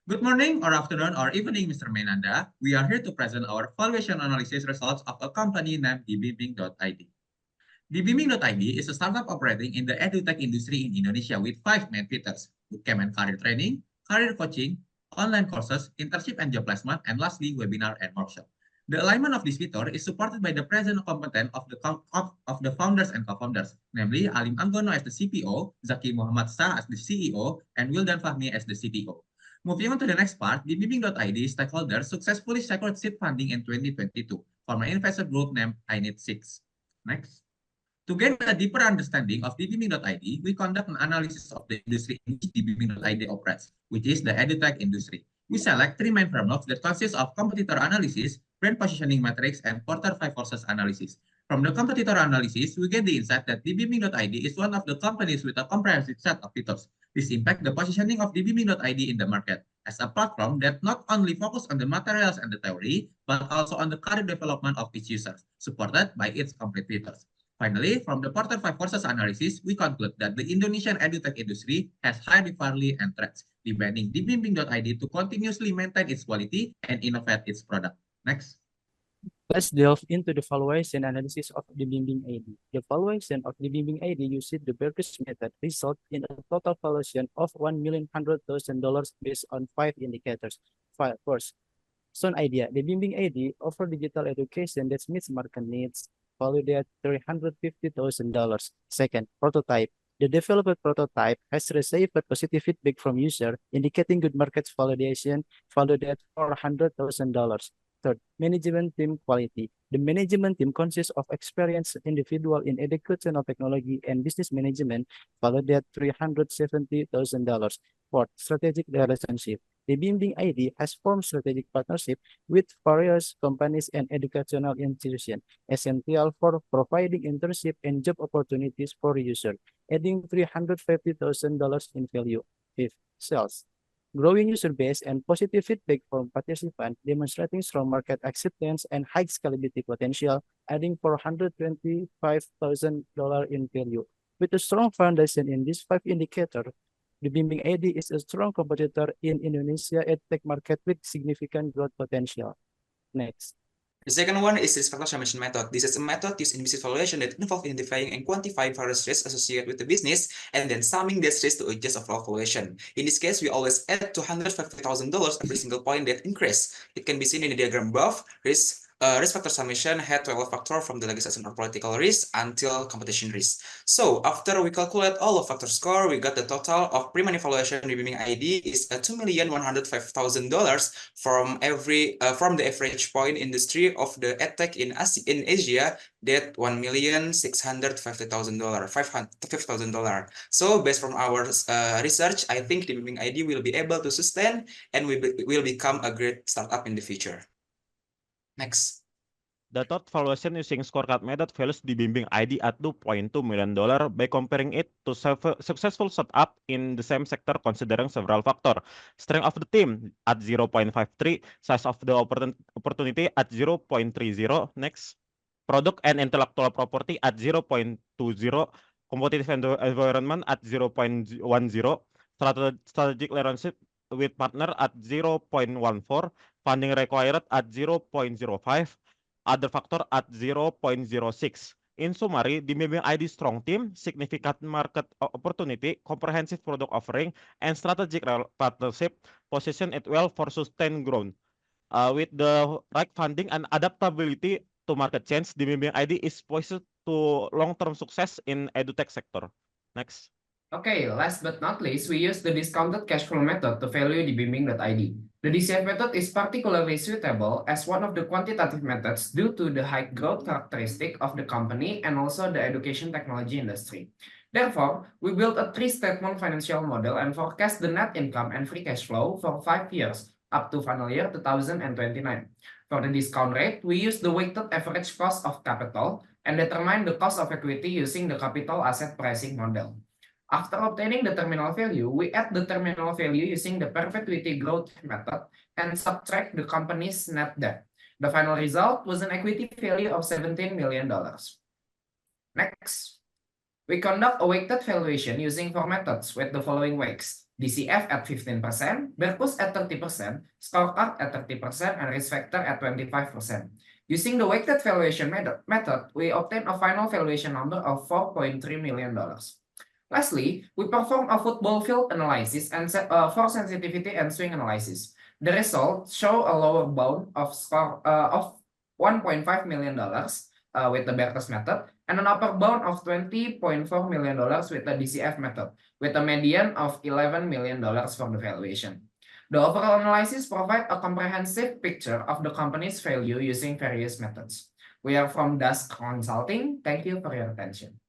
Good morning or afternoon or evening, Mr. Menanda. We are here to present our valuation analysis results of a company named dbimbing.id. Dbimbing.id is a startup operating in the edutech industry in Indonesia with five main features: bootcamp and career training, career coaching, online courses, internship and job placement, and lastly, webinar and workshop. The alignment of this feature is supported by the present competence of the founders and co-founders, namely Alim Anggono as the CPO, Zaki Muhammad Shah as the CEO, and Wildan Fahmi as the CTO. Moving on to the next part, Bimbing.id stakeholders successfully secured seed funding in 2022 from an investor group named I Need 6. Next. To gain a deeper understanding of dbimbing.id, we conduct an analysis of the industry in which dbimbing.id operates, which is the edutech industry. We select three main frameworks that consist of competitor analysis, brand positioning matrix, and quarter five forces analysis. From the competitor analysis, we get the insight that dbimbing.id is one of the companies with a comprehensive set of features. This impacts the positioning of dbimbing.id in the market as a platform that not only focus on the materials and the theory, but also on the career development of its users, supported by its complete features. Finally, from the quarter five forces analysis, we conclude that the Indonesian edutech industry has high rivalry and threats, demanding dbimbing.id to continuously maintain its quality and innovate its product. Next. Let's delve into the valuation analysis of the Bimbing ID. The valuation of the Bimbing ID using the Berkes method result in a total valuation of $1,100,000 based on five indicators. First, sound idea. The Bimbing ID offer digital education that meets market needs, valued at $350,000. Second, prototype. The developed prototype has received positive feedback from user, indicating good market validation, valued at $400,000. Third, management team quality. The management team consists of experienced individuals in educational technology and business management, valued at $370,000. Fourth, strategic relationship. The Bimbing ID has formed strategic partnership with various companies and educational institutions, essential for providing internship and job opportunities for users, adding $350,000 in value. Fifth, sales. Growing user base and positive feedback from participants, demonstrating strong market acceptance and high scalability potential, adding $425,000 in value. With a strong foundation in these five indicators, the Bimbing ID is a strong competitor in Indonesia edtech market with significant growth potential. Next. The second one is risk factor summation method. This is a method used in business valuation that involves identifying and quantifying various risks associated with the business and then summing these risks to adjust overall valuation. In this case, we always add $250,000 every single point that increase. It can be seen in the diagram above. Risk factor summation had 12 factors from the legislation or political risk until competition risk. So after we calculate all of factor score, we got the total of pre-money valuation Bimbing ID is $2,105,000 from the average point industry of the edtech in Asia, that $1,650,000. So based from our research, I think the Bimbing ID will be able to sustain and will become a great startup in the future. Next. The third valuation using scorecard method values the Bimbing ID at $2.2 million by comparing it to successful startup in the same sector considering several factors. Strength of the team at 0.53, size of the opportunity at 0.30. Next. Product and intellectual property at 0.20, competitive environment at 0.10, strategic relationship with partner at 0.14, funding required at 0.05, other factor at 0.06. In summary, the Bimbing ID strong team, significant market opportunity, comprehensive product offering, and strategic partnership position it well for sustained growth. With the right funding and adaptability to market change, the Bimbing ID is poised to long-term success in edutech sector. Next. Okay, last but not least, we use the discounted cash flow method to value the Bimbing.id. The DCF method is particularly suitable as one of the quantitative methods due to the high growth characteristic of the company and also the education technology industry. Therefore, we built a three-statement financial model and forecast the net income and free cash flow for 5 years up to final year 2029. For the discount rate, we use the weighted average cost of capital and determine the cost of equity using the capital asset pricing model. After obtaining the terminal value, we add the terminal value using the perpetuity growth method and subtract the company's net debt. The final result was an equity value of $17 million. Next, we conduct a weighted valuation using 4 methods with the following weights. DCF at 15%, Berkus at 30%, Scorecard at 30%, and Risk Factor at 25%. Using the weighted valuation method, we obtain a final valuation number of $4.3 million. Lastly, we perform a football field analysis and for sensitivity and swing analysis. The results show a lower bound of $1.5 million with the Berkus method and an upper bound of $20.4 million with the DCF method, with a median of $11 million for the valuation. The overall analysis provides a comprehensive picture of the company's value using various methods. We are from Dusk Consulting. Thank you for your attention.